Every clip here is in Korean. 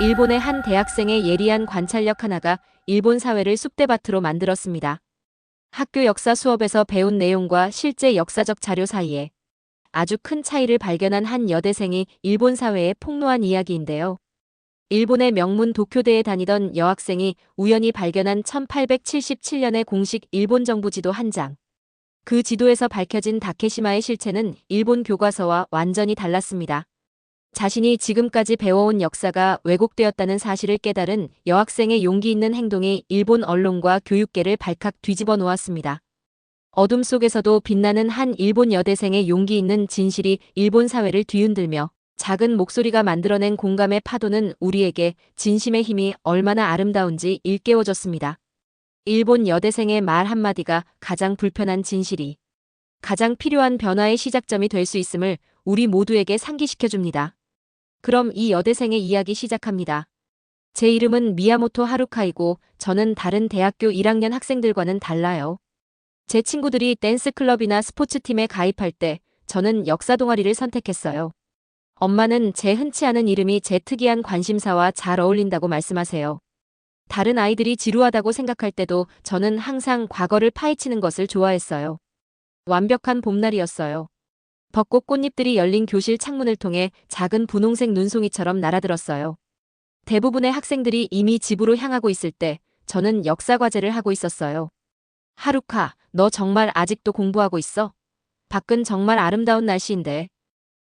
일본의 한 대학생의 예리한 관찰력 하나가 일본 사회를 쑥대밭으로 만들었습니다. 학교 역사 수업에서 배운 내용과 실제 역사적 자료 사이에 아주 큰 차이를 발견한 한 여대생이 일본 사회에 폭로한 이야기인데요. 일본의 명문 도쿄대에 다니던 여학생이 우연히 발견한 1877년의 공식 일본 정부 지도 한 장. 그 지도에서 밝혀진 다케시마의 실체는 일본 교과서와 완전히 달랐습니다. 자신이 지금까지 배워온 역사가 왜곡되었다는 사실을 깨달은 여학생의 용기 있는 행동이 일본 언론과 교육계를 발칵 뒤집어 놓았습니다. 어둠 속에서도 빛나는 한 일본 여대생의 용기 있는 진실이 일본 사회를 뒤흔들며 작은 목소리가 만들어낸 공감의 파도는 우리에게 진심의 힘이 얼마나 아름다운지 일깨워줬습니다. 일본 여대생의 말 한마디가 가장 불편한 진실이 가장 필요한 변화의 시작점이 될 수 있음을 우리 모두에게 상기시켜줍니다. 그럼 이 여대생의 이야기 시작합니다. 제 이름은 미야모토 하루카이고 저는 다른 대학교 1학년 학생들과는 달라요. 제 친구들이 댄스 클럽이나 스포츠팀에 가입할 때 저는 역사 동아리를 선택했어요. 엄마는 제 흔치 않은 이름이 제 특이한 관심사와 잘 어울린다고 말씀하세요. 다른 아이들이 지루하다고 생각할 때도 저는 항상 과거를 파헤치는 것을 좋아했어요. 완벽한 봄날이었어요. 벚꽃 꽃잎들이 열린 교실 창문을 통해 작은 분홍색 눈송이처럼 날아들었어요. 대부분의 학생들이 이미 집으로 향하고 있을 때 저는 역사 과제를 하고 있었어요. 하루카, 너 정말 아직도 공부하고 있어? 밖은 정말 아름다운 날씨인데.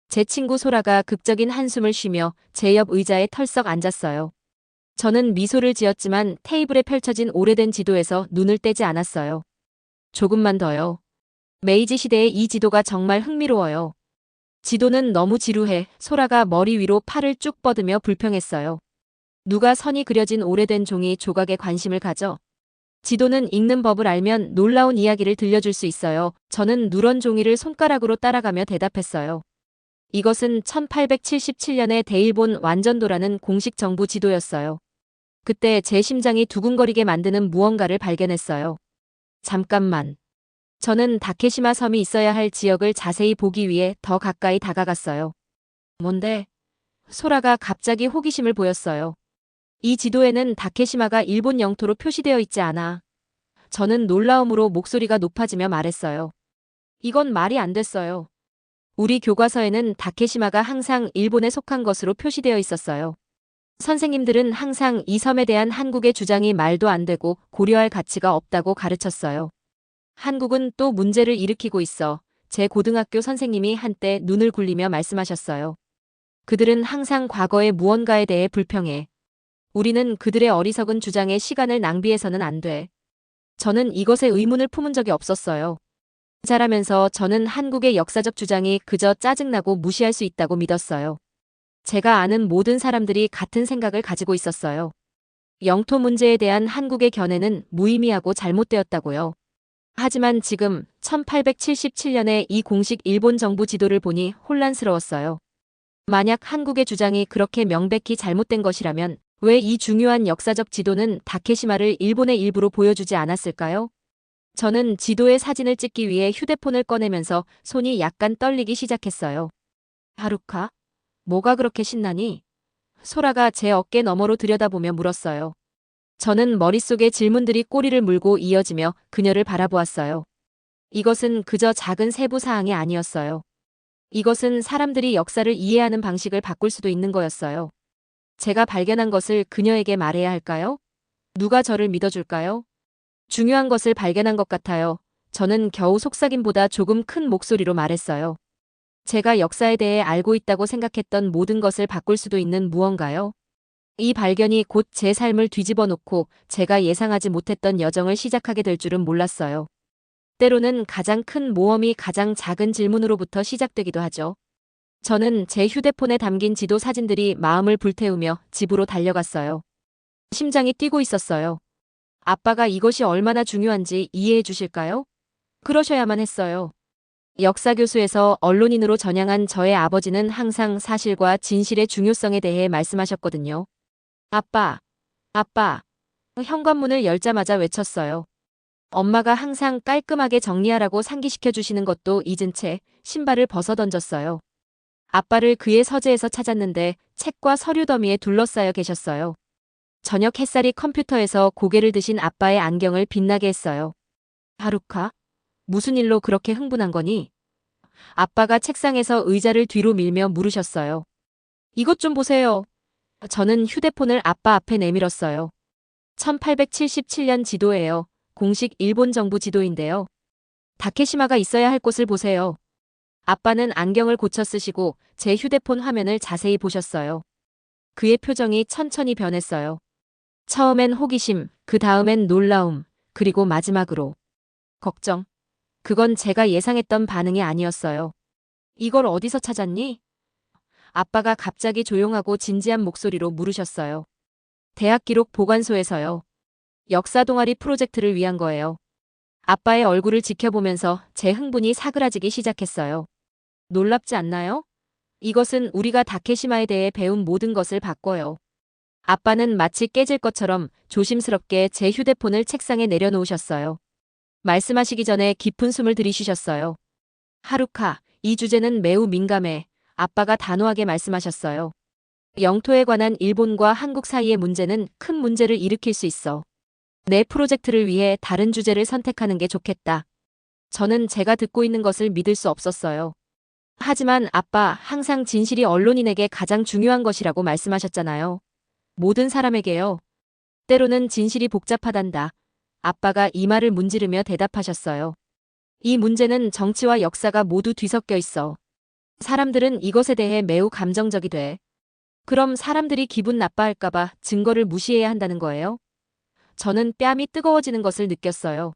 제 친구 소라가 극적인 한숨을 쉬며 제 옆 의자에 털썩 앉았어요. 저는 미소를 지었지만 테이블에 펼쳐진 오래된 지도에서 눈을 떼지 않았어요. 조금만 더요. 메이지 시대의 이 지도가 정말 흥미로워요. 지도는 너무 지루해. 소라가 머리 위로 팔을 쭉 뻗으며 불평했어요. 누가 선이 그려진 오래된 종이 조각에 관심을 가져? 지도는 읽는 법을 알면 놀라운 이야기를 들려줄 수 있어요. 저는 누런 종이를 손가락으로 따라가며 대답했어요. 이것은 1877년의 대일본 완전도라는 공식 정부 지도였어요. 그때 제 심장이 두근거리게 만드는 무언가를 발견했어요. 잠깐만. 저는 다케시마 섬이 있어야 할 지역을 자세히 보기 위해 더 가까이 다가갔어요. 뭔데? 소라가 갑자기 호기심을 보였어요. 이 지도에는 다케시마가 일본 영토로 표시되어 있지 않아. 저는 놀라움으로 목소리가 높아지며 말했어요. 이건 말이 안 됐어요. 우리 교과서에는 다케시마가 항상 일본에 속한 것으로 표시되어 있었어요. 선생님들은 항상 이 섬에 대한 한국의 주장이 말도 안 되고 고려할 가치가 없다고 가르쳤어요. 한국은 또 문제를 일으키고 있어. 제 고등학교 선생님이 한때 눈을 굴리며 말씀하셨어요. 그들은 항상 과거의 무언가에 대해 불평해. 우리는 그들의 어리석은 주장에 시간을 낭비해서는 안 돼. 저는 이것에 의문을 품은 적이 없었어요. 자라면서 저는 한국의 역사적 주장이 그저 짜증나고 무시할 수 있다고 믿었어요. 제가 아는 모든 사람들이 같은 생각을 가지고 있었어요. 영토 문제에 대한 한국의 견해는 무의미하고 잘못되었다고요. 하지만 지금 1877년의 이 공식 일본 정부 지도를 보니 혼란스러웠어요. 만약 한국의 주장이 그렇게 명백히 잘못된 것이라면 왜 이 중요한 역사적 지도는 다케시마를 일본의 일부로 보여주지 않았을까요? 저는 지도의 사진을 찍기 위해 휴대폰을 꺼내면서 손이 약간 떨리기 시작했어요. 하루카? 뭐가 그렇게 신나니? 소라가 제 어깨 너머로 들여다보며 물었어요. 저는 머릿속에 질문들이 꼬리를 물고 이어지며 그녀를 바라보았어요. 이것은 그저 작은 세부 사항이 아니었어요. 이것은 사람들이 역사를 이해하는 방식을 바꿀 수도 있는 거였어요. 제가 발견한 것을 그녀에게 말해야 할까요? 누가 저를 믿어줄까요? 중요한 것을 발견한 것 같아요. 저는 겨우 속삭임보다 조금 큰 목소리로 말했어요. 제가 역사에 대해 알고 있다고 생각했던 모든 것을 바꿀 수도 있는 무언가요? 이 발견이 곧 제 삶을 뒤집어 놓고 제가 예상하지 못했던 여정을 시작하게 될 줄은 몰랐어요. 때로는 가장 큰 모험이 가장 작은 질문으로부터 시작되기도 하죠. 저는 제 휴대폰에 담긴 지도 사진들이 마음을 불태우며 집으로 달려갔어요. 심장이 뛰고 있었어요. 아빠가 이것이 얼마나 중요한지 이해해 주실까요? 그러셔야만 했어요. 역사교수에서 언론인으로 전향한 저의 아버지는 항상 사실과 진실의 중요성에 대해 말씀하셨거든요. 아빠, 아빠, 현관문을 열자마자 외쳤어요. 엄마가 항상 깔끔하게 정리하라고 상기시켜 주시는 것도 잊은 채 신발을 벗어 던졌어요. 아빠를 그의 서재에서 찾았는데 책과 서류 더미에 둘러싸여 계셨어요. 저녁 햇살이 컴퓨터에서 고개를 드신 아빠의 안경을 빛나게 했어요. 하루카, 무슨 일로 그렇게 흥분한 거니? 아빠가 책상에서 의자를 뒤로 밀며 물으셨어요. 이것 좀 보세요. 저는 휴대폰을 아빠 앞에 내밀었어요. 1877년 지도예요. 공식 일본 정부 지도인데요. 다케시마가 있어야 할 곳을 보세요. 아빠는 안경을 고쳐 쓰시고 제 휴대폰 화면을 자세히 보셨어요. 그의 표정이 천천히 변했어요. 처음엔 호기심, 그 다음엔 놀라움, 그리고 마지막으로 걱정. 그건 제가 예상했던 반응이 아니었어요. 이걸 어디서 찾았니? 아빠가 갑자기 조용하고 진지한 목소리로 물으셨어요. 대학 기록 보관소에서요. 역사 동아리 프로젝트를 위한 거예요. 아빠의 얼굴을 지켜보면서 제 흥분이 사그라지기 시작했어요. 놀랍지 않나요? 이것은 우리가 다케시마에 대해 배운 모든 것을 바꿔요. 아빠는 마치 깨질 것처럼 조심스럽게 제 휴대폰을 책상에 내려놓으셨어요. 말씀하시기 전에 깊은 숨을 들이쉬셨어요. 하루카, 이 주제는 매우 민감해. 아빠가 단호하게 말씀하셨어요. 영토에 관한 일본과 한국 사이의 문제는 큰 문제를 일으킬 수 있어. 내 프로젝트를 위해 다른 주제를 선택하는 게 좋겠다. 저는 제가 듣고 있는 것을 믿을 수 없었어요. 하지만 아빠, 항상 진실이 언론인에게 가장 중요한 것이라고 말씀하셨잖아요. 모든 사람에게요. 때로는 진실이 복잡하단다. 아빠가 이 말을 문지르며 대답하셨어요. 이 문제는 정치와 역사가 모두 뒤섞여 있어. 사람들은 이것에 대해 매우 감정적이 돼. 그럼 사람들이 기분 나빠할까봐 증거를 무시해야 한다는 거예요? 저는 뺨이 뜨거워지는 것을 느꼈어요.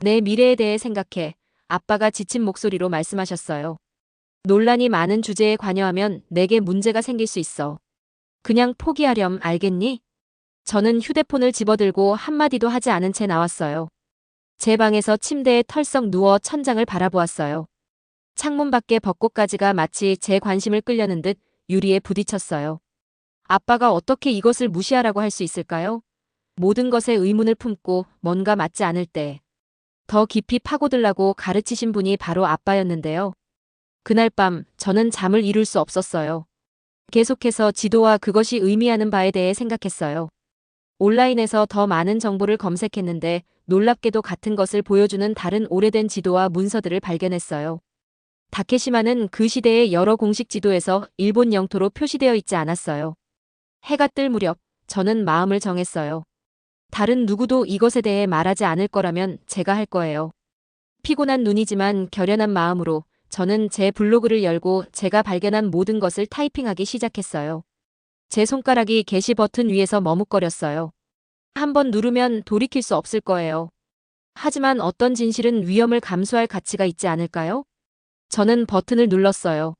내 미래에 대해 생각해. 아빠가 지친 목소리로 말씀하셨어요. 논란이 많은 주제에 관여하면 내게 문제가 생길 수 있어. 그냥 포기하렴, 알겠니? 저는 휴대폰을 집어들고 한마디도 하지 않은 채 나왔어요. 제 방에서 침대에 털썩 누워 천장을 바라보았어요. 창문 밖의 벚꽃가지가 마치 제 관심을 끌려는 듯 유리에 부딪혔어요. 아빠가 어떻게 이것을 무시하라고 할 수 있을까요? 모든 것에 의문을 품고 뭔가 맞지 않을 때 더 깊이 파고들라고 가르치신 분이 바로 아빠였는데요. 그날 밤 저는 잠을 이룰 수 없었어요. 계속해서 지도와 그것이 의미하는 바에 대해 생각했어요. 온라인에서 더 많은 정보를 검색했는데 놀랍게도 같은 것을 보여주는 다른 오래된 지도와 문서들을 발견했어요. 다케시마는 그 시대의 여러 공식 지도에서 일본 영토로 표시되어 있지 않았어요. 해가 뜰 무렵 저는 마음을 정했어요. 다른 누구도 이것에 대해 말하지 않을 거라면 제가 할 거예요. 피곤한 눈이지만 결연한 마음으로 저는 제 블로그를 열고 제가 발견한 모든 것을 타이핑하기 시작했어요. 제 손가락이 게시 버튼 위에서 머뭇거렸어요. 한번 누르면 돌이킬 수 없을 거예요. 하지만 어떤 진실은 위험을 감수할 가치가 있지 않을까요? 저는 버튼을 눌렀어요.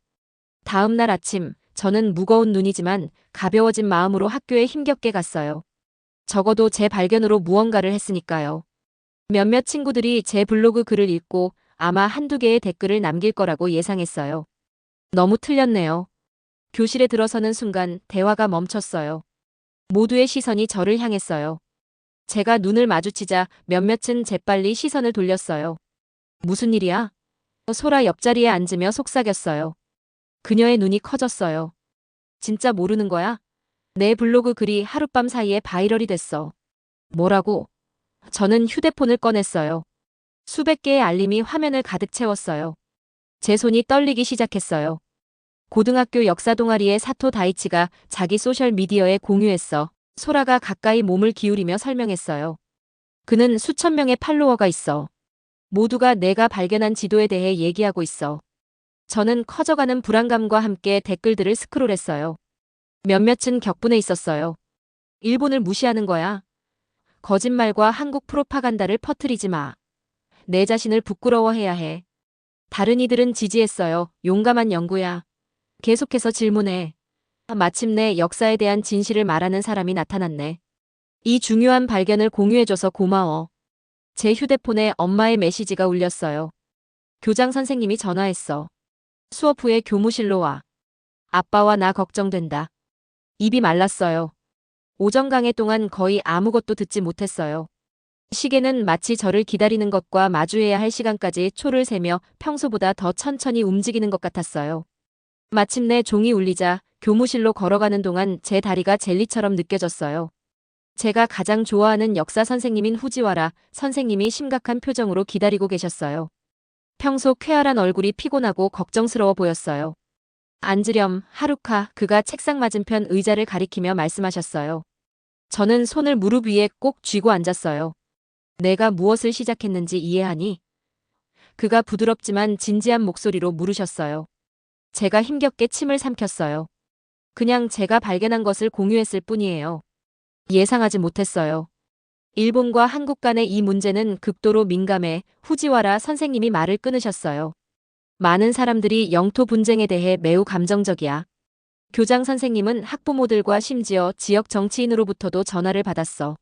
다음 날 아침, 저는 무거운 눈이지만 가벼워진 마음으로 학교에 힘겹게 갔어요. 적어도 제 발견으로 무언가를 했으니까요. 몇몇 친구들이 제 블로그 글을 읽고 아마 한두 개의 댓글을 남길 거라고 예상했어요. 너무 틀렸네요. 교실에 들어서는 순간 대화가 멈췄어요. 모두의 시선이 저를 향했어요. 제가 눈을 마주치자 몇몇은 재빨리 시선을 돌렸어요. 무슨 일이야? 소라 옆자리에 앉으며 속삭였어요. 그녀의 눈이 커졌어요. 진짜 모르는 거야? 내 블로그 글이 하룻밤 사이에 바이럴이 됐어. 뭐라고? 저는 휴대폰을 꺼냈어요. 수백 개의 알림이 화면을 가득 채웠어요. 제 손이 떨리기 시작했어요. 고등학교 역사 동아리의 사토 다이치가 자기 소셜미디어에 공유했어. 소라가 가까이 몸을 기울이며 설명했어요. 그는 수천 명의 팔로워가 있어. 모두가 내가 발견한 지도에 대해 얘기하고 있어. 저는 커져가는 불안감과 함께 댓글들을 스크롤했어요. 몇몇은 격분해 있었어요. 일본을 무시하는 거야. 거짓말과 한국 프로파간다를 퍼뜨리지 마. 내 자신을 부끄러워해야 해. 다른 이들은 지지했어요. 용감한 연구야. 계속해서 질문해. 마침내 역사에 대한 진실을 말하는 사람이 나타났네. 이 중요한 발견을 공유해줘서 고마워. 제 휴대폰에 엄마의 메시지가 울렸어요. 교장 선생님이 전화했어. 수업 후에 교무실로 와. 아빠와 나 걱정된다. 입이 말랐어요. 오전 강의 동안 거의 아무것도 듣지 못했어요. 시계는 마치 저를 기다리는 것과 마주해야 할 시간까지 초를 세며 평소보다 더 천천히 움직이는 것 같았어요. 마침내 종이 울리자 교무실로 걸어가는 동안 제 다리가 젤리처럼 느껴졌어요. 제가 가장 좋아하는 역사 선생님인 후지와라 선생님이 심각한 표정으로 기다리고 계셨어요. 평소 쾌활한 얼굴이 피곤하고 걱정스러워 보였어요. 앉으렴, 하루카. 그가 책상 맞은편 의자를 가리키며 말씀하셨어요. 저는 손을 무릎 위에 꼭 쥐고 앉았어요. 내가 무엇을 시작했는지 이해하니? 그가 부드럽지만 진지한 목소리로 물으셨어요. 제가 힘겹게 침을 삼켰어요. 그냥 제가 발견한 것을 공유했을 뿐이에요. 예상하지 못했어요. 일본과 한국 간의 이 문제는 극도로 민감해. 후지와라 선생님이 말을 끊으셨어요. 많은 사람들이 영토 분쟁에 대해 매우 감정적이야. 교장 선생님은 학부모들과 심지어 지역 정치인으로부터도 전화를 받았어.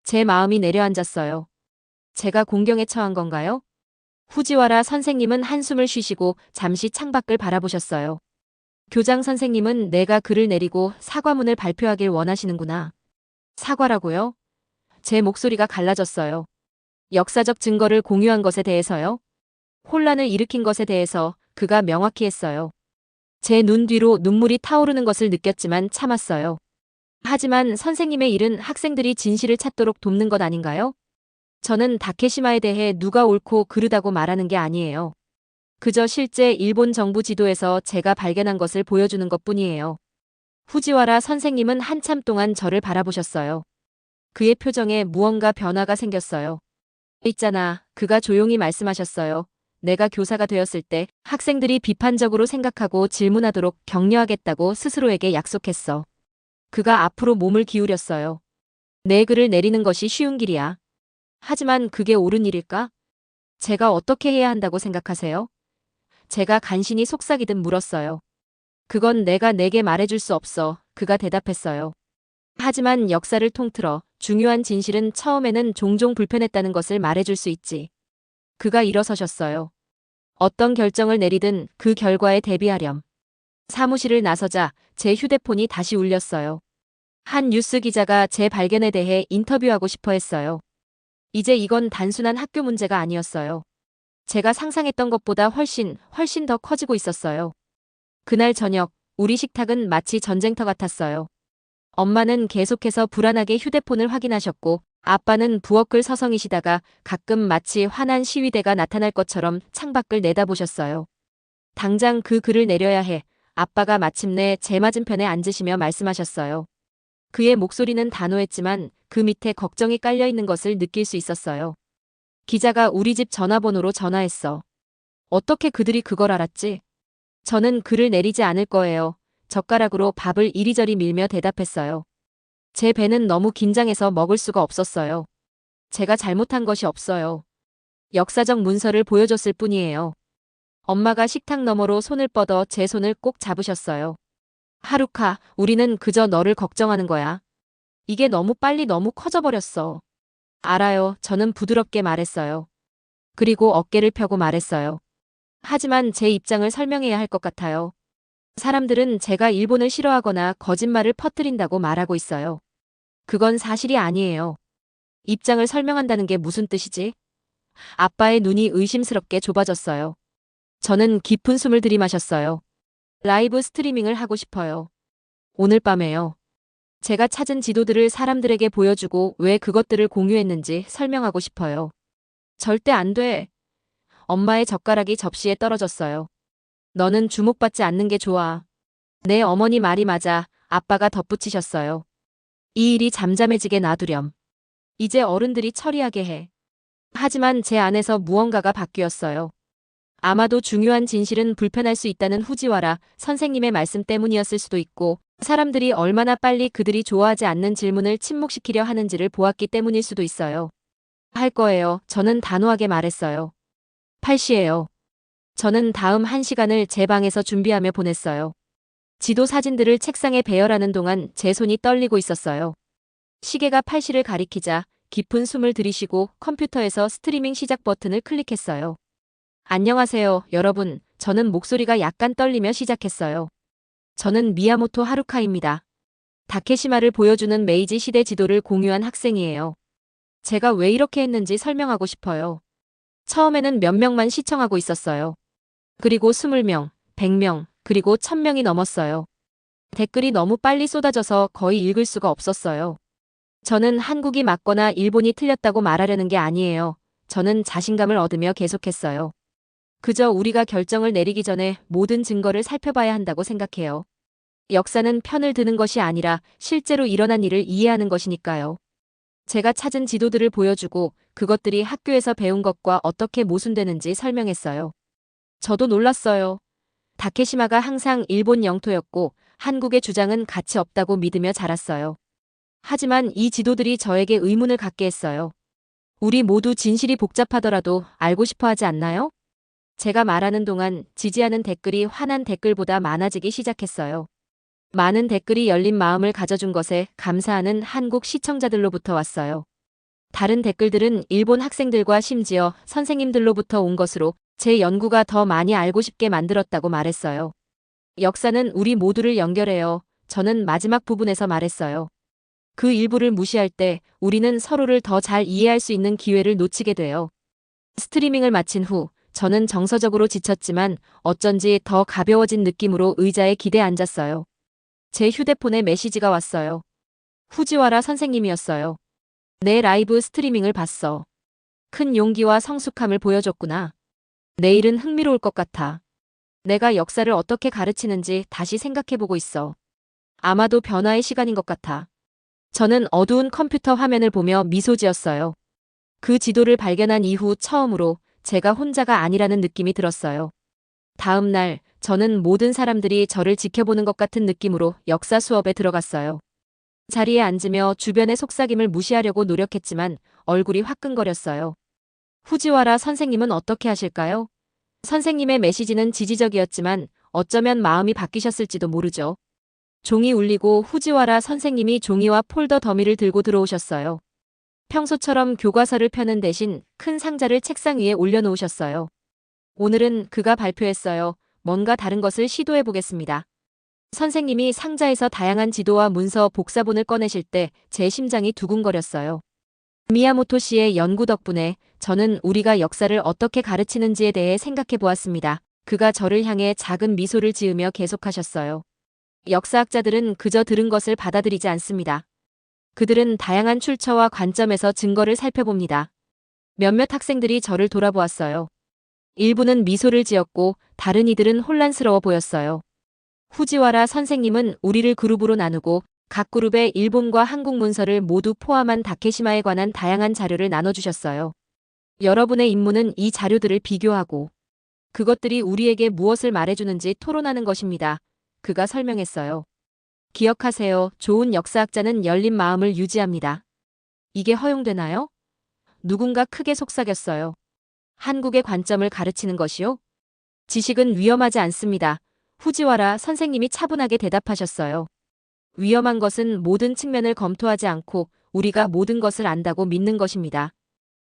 제 마음이 내려앉았어요. 제가 공경에 처한 건가요? 후지와라 선생님은 한숨을 쉬시고 잠시 창밖을 바라보셨어요. 교장 선생님은 내가 글을 내리고 사과문을 발표하길 원하시는구나. 사과라고요? 제 목소리가 갈라졌어요. 역사적 증거를 공유한 것에 대해서요? 혼란을 일으킨 것에 대해서 그가 명확히 했어요. 제 눈 뒤로 눈물이 타오르는 것을 느꼈지만 참았어요. 하지만 선생님의 일은 학생들이 진실을 찾도록 돕는 것 아닌가요? 저는 다케시마에 대해 누가 옳고 그르다고 말하는 게 아니에요. 그저 실제 일본 정부 지도에서 제가 발견한 것을 보여주는 것뿐이에요. 후지와라 선생님은 한참 동안 저를 바라보셨어요. 그의 표정에 무언가 변화가 생겼어요. 있잖아, 그가 조용히 말씀하셨어요. 내가 교사가 되었을 때 학생들이 비판적으로 생각하고 질문하도록 격려하겠다고 스스로에게 약속했어. 그가 앞으로 몸을 기울였어요. 내 글을 내리는 것이 쉬운 길이야. 하지만 그게 옳은 일일까? 제가 어떻게 해야 한다고 생각하세요? 제가 간신히 속삭이듯 물었어요. 그건 내가 내게 말해줄 수 없어. 그가 대답했어요. 하지만 역사를 통틀어 중요한 진실은 처음에는 종종 불편했다는 것을 말해줄 수 있지. 그가 일어서셨어요. 어떤 결정을 내리든 그 결과에 대비하렴. 사무실을 나서자 제 휴대폰이 다시 울렸어요. 한 뉴스 기자가 제 발견에 대해 인터뷰하고 싶어 했어요. 이제 이건 단순한 학교 문제가 아니었어요. 제가 상상했던 것보다 훨씬 더 커지고 있었어요. 그날 저녁, 우리 식탁은 마치 전쟁터 같았어요. 엄마는 계속해서 불안하게 휴대폰을 확인하셨고, 아빠는 부엌을 서성이시다가 가끔 마치 화난 시위대가 나타날 것처럼 창밖을 내다보셨어요. 당장 그 글을 내려야 해. 아빠가 마침내 제 맞은편에 앉으시며 말씀하셨어요. 그의 목소리는 단호했지만 그 밑에 걱정이 깔려 있는 것을 느낄 수 있었어요. 기자가 우리 집 전화번호로 전화했어. 어떻게 그들이 그걸 알았지? 저는 글을 내리지 않을 거예요. 젓가락으로 밥을 이리저리 밀며 대답했어요. 제 배는 너무 긴장해서 먹을 수가 없었어요. 제가 잘못한 것이 없어요. 역사적 문서를 보여줬을 뿐이에요. 엄마가 식탁 너머로 손을 뻗어 제 손을 꼭 잡으셨어요. 하루카, 우리는 그저 너를 걱정하는 거야. 이게 너무 빨리 너무 커져버렸어. 알아요. 저는 부드럽게 말했어요. 그리고 어깨를 펴고 말했어요. 하지만 제 입장을 설명해야 할 것 같아요. 사람들은 제가 일본을 싫어하거나 거짓말을 퍼뜨린다고 말하고 있어요. 그건 사실이 아니에요. 입장을 설명한다는 게 무슨 뜻이지? 아빠의 눈이 의심스럽게 좁아졌어요. 저는 깊은 숨을 들이마셨어요. 라이브 스트리밍을 하고 싶어요. 오늘 밤에요. 제가 찾은 지도들을 사람들에게 보여주고 왜 그것들을 공유했는지 설명하고 싶어요. 절대 안 돼. 엄마의 젓가락이 접시에 떨어졌어요. 너는 주목받지 않는 게 좋아. 내 어머니 말이 맞아. 아빠가 덧붙이셨어요. 이 일이 잠잠해지게 놔두렴. 이제 어른들이 처리하게 해. 하지만 제 안에서 무언가가 바뀌었어요. 아마도 중요한 진실은 불편할 수 있다는 후지와라 선생님의 말씀 때문이었을 수도 있고, 사람들이 얼마나 빨리 그들이 좋아하지 않는 질문을 침묵시키려 하는지를 보았기 때문일 수도 있어요. 할 거예요. 저는 단호하게 말했어요. 8시예요. 저는 다음 1시간을 제 방에서 준비하며 보냈어요. 지도 사진들을 책상에 배열하는 동안 제 손이 떨리고 있었어요. 시계가 8시를 가리키자 깊은 숨을 들이쉬고 컴퓨터에서 스트리밍 시작 버튼을 클릭했어요. 안녕하세요, 여러분. 저는 목소리가 약간 떨리며 시작했어요. 저는 미야모토 하루카입니다. 다케시마를 보여주는 메이지 시대 지도를 공유한 학생이에요. 제가 왜 이렇게 했는지 설명하고 싶어요. 처음에는 몇 명만 시청하고 있었어요. 그리고 20명, 100명, 그리고 1000명이 넘었어요. 댓글이 너무 빨리 쏟아져서 거의 읽을 수가 없었어요. 저는 한국이 맞거나 일본이 틀렸다고 말하려는 게 아니에요. 저는 자신감을 얻으며 계속했어요. 그저 우리가 결정을 내리기 전에 모든 증거를 살펴봐야 한다고 생각해요. 역사는 편을 드는 것이 아니라 실제로 일어난 일을 이해하는 것이니까요. 제가 찾은 지도들을 보여주고 그것들이 학교에서 배운 것과 어떻게 모순되는지 설명했어요. 저도 놀랐어요. 다케시마가 항상 일본 영토였고 한국의 주장은 가치 없다고 믿으며 자랐어요. 하지만 이 지도들이 저에게 의문을 갖게 했어요. 우리 모두 진실이 복잡하더라도 알고 싶어 하지 않나요? 제가 말하는 동안 지지하는 댓글이 화난 댓글보다 많아지기 시작했어요. 많은 댓글이 열린 마음을 가져준 것에 감사하는 한국 시청자들로부터 왔어요. 다른 댓글들은 일본 학생들과 심지어 선생님들로부터 온 것으로 제 연구가 더 많이 알고 싶게 만들었다고 말했어요. 역사는 우리 모두를 연결해요. 저는 마지막 부분에서 말했어요. 그 일부를 무시할 때 우리는 서로를 더 잘 이해할 수 있는 기회를 놓치게 돼요. 스트리밍을 마친 후 저는 정서적으로 지쳤지만 어쩐지 더 가벼워진 느낌으로 의자에 기대 앉았어요. 제 휴대폰에 메시지가 왔어요. 후지와라 선생님이었어요. 내 라이브 스트리밍을 봤어. 큰 용기와 성숙함을 보여줬구나. 내일은 흥미로울 것 같아. 내가 역사를 어떻게 가르치는지 다시 생각해보고 있어. 아마도 변화의 시간인 것 같아. 저는 어두운 컴퓨터 화면을 보며 미소 지었어요. 그 지도를 발견한 이후 처음으로 제가 혼자가 아니라는 느낌이 들었어요. 다음 날 저는 모든 사람들이 저를 지켜보는 것 같은 느낌으로 역사 수업에 들어갔어요. 자리에 앉으며 주변의 속삭임을 무시하려고 노력했지만 얼굴이 화끈거렸어요. 후지와라 선생님은 어떻게 하실까요? 선생님의 메시지는 지지적이었지만 어쩌면 마음이 바뀌셨을지도 모르죠. 종이 울리고 후지와라 선생님이 종이와 폴더 더미를 들고 들어오셨어요. 평소처럼 교과서를 펴는 대신 큰 상자를 책상 위에 올려놓으셨어요. 오늘은 그가 발표했어요. 뭔가 다른 것을 시도해 보겠습니다. 선생님이 상자에서 다양한 지도와 문서 복사본을 꺼내실 때 제 심장이 두근거렸어요. 미야모토 씨의 연구 덕분에 저는 우리가 역사를 어떻게 가르치는지에 대해 생각해 보았습니다. 그가 저를 향해 작은 미소를 지으며 계속하셨어요. 역사학자들은 그저 들은 것을 받아들이지 않습니다. 그들은 다양한 출처와 관점에서 증거를 살펴봅니다. 몇몇 학생들이 저를 돌아보았어요. 일부는 미소를 지었고 다른 이들은 혼란스러워 보였어요. 후지와라 선생님은 우리를 그룹으로 나누고 각 그룹에 일본과 한국 문서를 모두 포함한 다케시마에 관한 다양한 자료를 나눠주셨어요. 여러분의 임무는 이 자료들을 비교하고 그것들이 우리에게 무엇을 말해주는지 토론하는 것입니다. 그가 설명했어요. 기억하세요. 좋은 역사학자는 열린 마음을 유지합니다. 이게 허용되나요? 누군가 크게 속삭였어요. 한국의 관점을 가르치는 것이요? 지식은 위험하지 않습니다. 후지와라 선생님이 차분하게 대답하셨어요. 위험한 것은 모든 측면을 검토하지 않고 우리가 모든 것을 안다고 믿는 것입니다.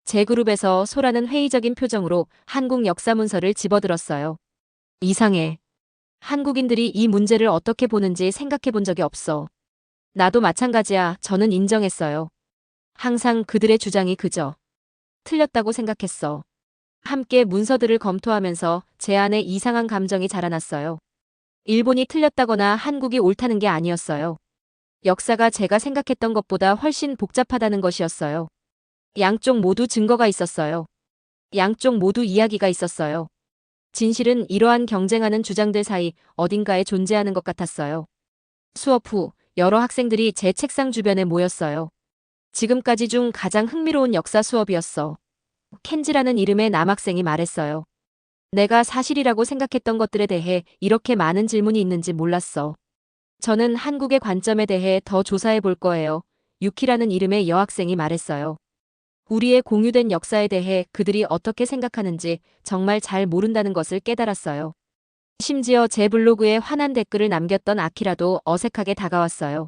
제 그룹에서 소라는 회의적인 표정으로 한국 역사 문서를 집어들었어요. 이상해. 한국인들이 이 문제를 어떻게 보는지 생각해 본 적이 없어. 나도 마찬가지야. 저는 인정했어요. 항상 그들의 주장이 그저 틀렸다고 생각했어. 함께 문서들을 검토하면서 제 안에 이상한 감정이 자라났어요. 일본이 틀렸다거나 한국이 옳다는 게 아니었어요. 역사가 제가 생각했던 것보다 훨씬 복잡하다는 것이었어요. 양쪽 모두 증거가 있었어요. 양쪽 모두 이야기가 있었어요. 진실은 이러한 경쟁하는 주장들 사이 어딘가에 존재하는 것 같았어요. 수업 후 여러 학생들이 제 책상 주변에 모였어요. 지금까지 중 가장 흥미로운 역사 수업이었어. 켄지라는 이름의 남학생이 말했어요. 내가 사실이라고 생각했던 것들에 대해 이렇게 많은 질문이 있는지 몰랐어. 저는 한국의 관점에 대해 더 조사해 볼 거예요. 유키라는 이름의 여학생이 말했어요. 우리의 공유된 역사에 대해 그들이 어떻게 생각하는지 정말 잘 모른다는 것을 깨달았어요. 심지어 제 블로그에 화난 댓글을 남겼던 아키라도 어색하게 다가왔어요.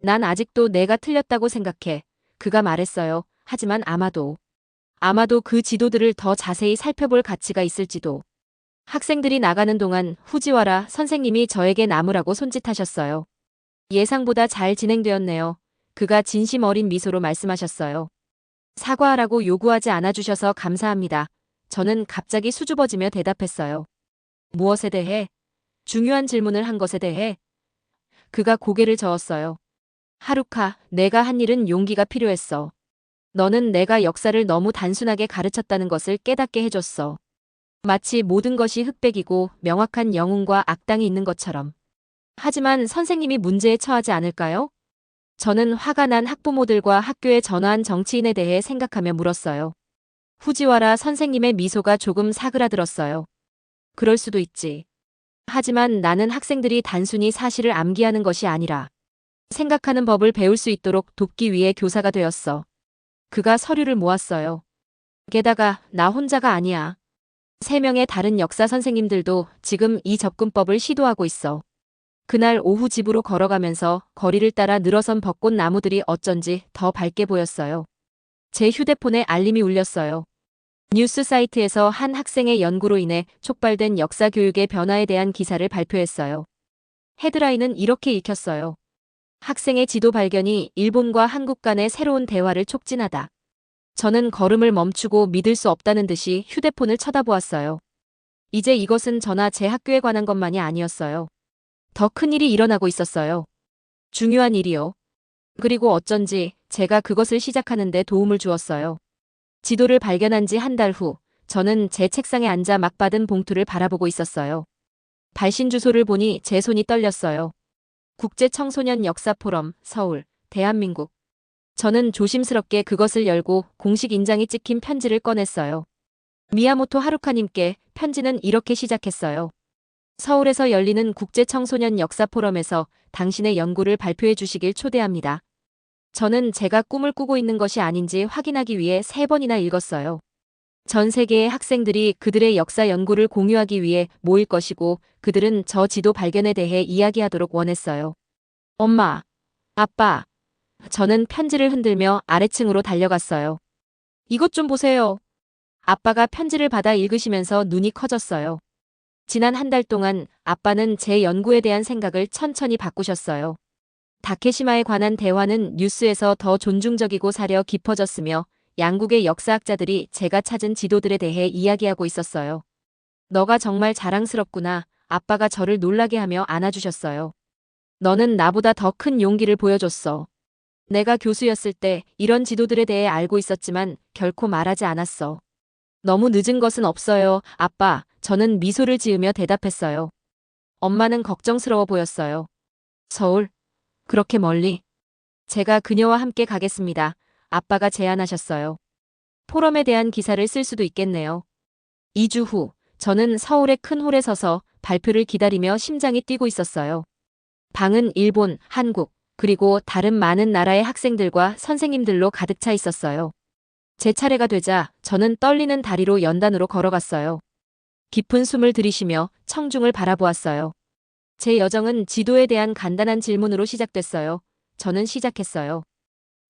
난 아직도 내가 틀렸다고 생각해. 그가 말했어요. 하지만 아마도 그 지도들을 더 자세히 살펴볼 가치가 있을지도. 학생들이 나가는 동안 후지와라 선생님이 저에게 나무라고 손짓하셨어요. 예상보다 잘 진행되었네요. 그가 진심 어린 미소로 말씀하셨어요. 사과하라고 요구하지 않아주셔서 감사합니다. 저는 갑자기 수줍어지며 대답했어요. 무엇에 대해? 중요한 질문을 한 것에 대해 그가 고개를 저었어요. 하루카, 내가 한 일은 용기가 필요했어. 너는 내가 역사를 너무 단순하게 가르쳤다는 것을 깨닫게 해줬어. 마치 모든 것이 흑백이고 명확한 영웅과 악당이 있는 것처럼. 하지만 선생님이 문제에 처하지 않을까요? 저는 화가 난 학부모들과 학교에 전화한 정치인에 대해 생각하며 물었어요. 후지와라 선생님의 미소가 조금 사그라들었어요. 그럴 수도 있지. 하지만 나는 학생들이 단순히 사실을 암기하는 것이 아니라 생각하는 법을 배울 수 있도록 돕기 위해 교사가 되었어. 그가 서류를 모았어요. 게다가 나 혼자가 아니야. 3명의 다른 역사 선생님들도 지금 이 접근법을 시도하고 있어. 그날 오후 집으로 걸어가면서 거리를 따라 늘어선 벚꽃 나무들이 어쩐지 더 밝게 보였어요. 제 휴대폰에 알림이 울렸어요. 뉴스 사이트에서 한 학생의 연구로 인해 촉발된 역사 교육의 변화에 대한 기사를 발표했어요. 헤드라인은 이렇게 읽혔어요. 학생의 지도 발견이 일본과 한국 간의 새로운 대화를 촉진하다. 저는 걸음을 멈추고 믿을 수 없다는 듯이 휴대폰을 쳐다보았어요. 이제 이것은 저나 제 학교에 관한 것만이 아니었어요. 더 큰 일이 일어나고 있었어요. 중요한 일이요. 그리고 어쩐지 제가 그것을 시작하는데 도움을 주었어요. 지도를 발견한 지 한 달 후, 저는 제 책상에 앉아 막 받은 봉투를 바라보고 있었어요. 발신 주소를 보니 제 손이 떨렸어요. 국제청소년 역사포럼, 서울, 대한민국. 저는 조심스럽게 그것을 열고 공식 인장이 찍힌 편지를 꺼냈어요. 미야모토 하루카님께 편지는 이렇게 시작했어요. 서울에서 열리는 국제청소년 역사포럼에서 당신의 연구를 발표해 주시길 초대합니다. 저는 제가 꿈을 꾸고 있는 것이 아닌지 확인하기 위해 3번이나 읽었어요. 전 세계의 학생들이 그들의 역사 연구를 공유하기 위해 모일 것이고 그들은 저 지도 발견에 대해 이야기하도록 원했어요. 엄마, 아빠. 저는 편지를 흔들며 아래층으로 달려갔어요. 이것 좀 보세요. 아빠가 편지를 받아 읽으시면서 눈이 커졌어요. 지난 한 달 동안 아빠는 제 연구에 대한 생각을 천천히 바꾸셨어요. 다케시마에 관한 대화는 뉴스에서 더 존중적이고 사려 깊어졌으며 양국의 역사학자들이 제가 찾은 지도들에 대해 이야기하고 있었어요. 너가 정말 자랑스럽구나. 아빠가 저를 놀라게 하며 안아주셨어요. 너는 나보다 더 큰 용기를 보여줬어. 내가 교수였을 때 이런 지도들에 대해 알고 있었지만 결코 말하지 않았어. 너무 늦은 것은 없어요, 아빠. 저는 미소를 지으며 대답했어요. 엄마는 걱정스러워 보였어요. 서울? 그렇게 멀리? 제가 그녀와 함께 가겠습니다. 아빠가 제안하셨어요. 포럼에 대한 기사를 쓸 수도 있겠네요. 2주 후, 저는 서울의 큰 홀에 서서 발표를 기다리며 심장이 뛰고 있었어요. 방은 일본, 한국, 그리고 다른 많은 나라의 학생들과 선생님들로 가득 차 있었어요. 제 차례가 되자 저는 떨리는 다리로 연단으로 걸어갔어요. 깊은 숨을 들이쉬며 청중을 바라보았어요. 제 여정은 지도에 대한 간단한 질문으로 시작됐어요. 저는 시작했어요.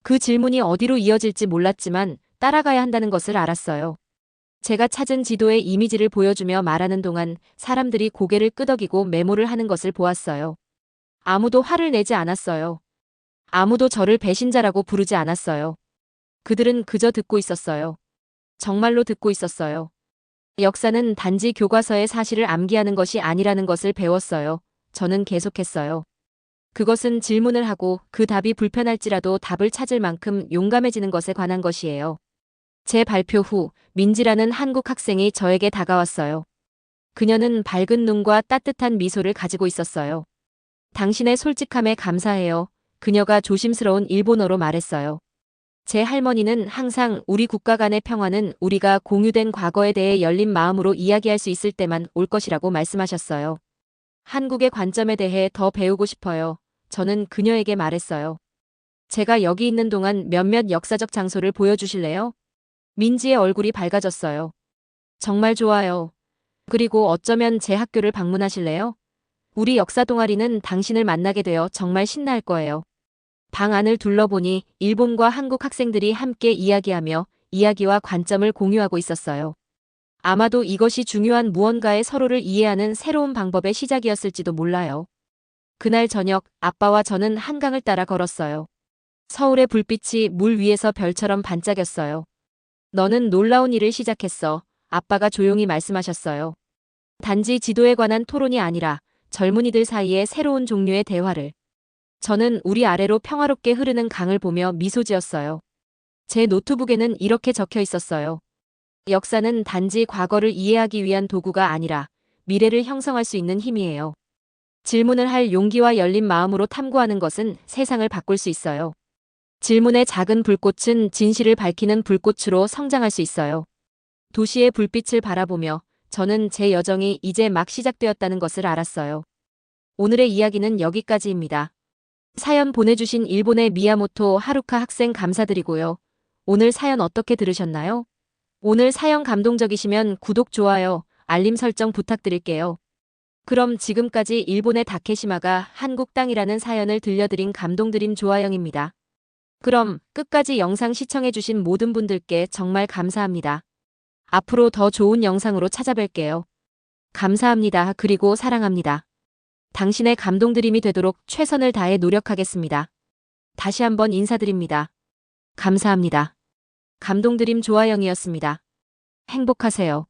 그 질문이 어디로 이어질지 몰랐지만 따라가야 한다는 것을 알았어요. 제가 찾은 지도의 이미지를 보여주며 말하는 동안 사람들이 고개를 끄덕이고 메모를 하는 것을 보았어요. 아무도 화를 내지 않았어요. 아무도 저를 배신자라고 부르지 않았어요. 그들은 그저 듣고 있었어요. 정말로 듣고 있었어요. 역사는 단지 교과서의 사실을 암기하는 것이 아니라는 것을 배웠어요. 저는 계속했어요. 그것은 질문을 하고 그 답이 불편할지라도 답을 찾을 만큼 용감해지는 것에 관한 것이에요. 제 발표 후 민지라는 한국 학생이 저에게 다가왔어요. 그녀는 밝은 눈과 따뜻한 미소를 가지고 있었어요. 당신의 솔직함에 감사해요. 그녀가 조심스러운 일본어로 말했어요. 제 할머니는 항상 우리 국가 간의 평화는 우리가 공유된 과거에 대해 열린 마음으로 이야기할 수 있을 때만 올 것이라고 말씀하셨어요. 한국의 관점에 대해 더 배우고 싶어요. 저는 그녀에게 말했어요. 제가 여기 있는 동안 몇몇 역사적 장소를 보여주실래요? 민지의 얼굴이 밝아졌어요. 정말 좋아요. 그리고 어쩌면 제 학교를 방문하실래요? 우리 역사 동아리는 당신을 만나게 되어 정말 신나할 거예요. 방 안을 둘러보니 일본과 한국 학생들이 함께 이야기하며 이야기와 관점을 공유하고 있었어요. 아마도 이것이 중요한 무언가의 서로를 이해하는 새로운 방법의 시작이었을지도 몰라요. 그날 저녁 아빠와 저는 한강을 따라 걸었어요. 서울의 불빛이 물 위에서 별처럼 반짝였어요. 너는 놀라운 일을 시작했어. 아빠가 조용히 말씀하셨어요. 단지 지도에 관한 토론이 아니라 젊은이들 사이에 새로운 종류의 대화를. 저는 우리 아래로 평화롭게 흐르는 강을 보며 미소 지었어요. 제 노트북에는 이렇게 적혀 있었어요. 역사는 단지 과거를 이해하기 위한 도구가 아니라 미래를 형성할 수 있는 힘이에요. 질문을 할 용기와 열린 마음으로 탐구하는 것은 세상을 바꿀 수 있어요. 질문의 작은 불꽃은 진실을 밝히는 불꽃으로 성장할 수 있어요. 도시의 불빛을 바라보며 저는 제 여정이 이제 막 시작되었다는 것을 알았어요. 오늘의 이야기는 여기까지입니다. 사연 보내주신 일본의 미야모토 하루카 학생 감사드리고요. 오늘 사연 어떻게 들으셨나요? 오늘 사연 감동적이시면 구독, 좋아요, 알림 설정 부탁드릴게요. 그럼 지금까지 일본의 다케시마가 한국 땅이라는 사연을 들려드린 감동드림 조아영입니다. 그럼 끝까지 영상 시청해주신 모든 분들께 정말 감사합니다. 앞으로 더 좋은 영상으로 찾아뵐게요. 감사합니다. 그리고 사랑합니다. 당신의 감동드림이 되도록 최선을 다해 노력하겠습니다. 다시 한번 인사드립니다. 감사합니다. 감동드림 조아영이었습니다. 행복하세요.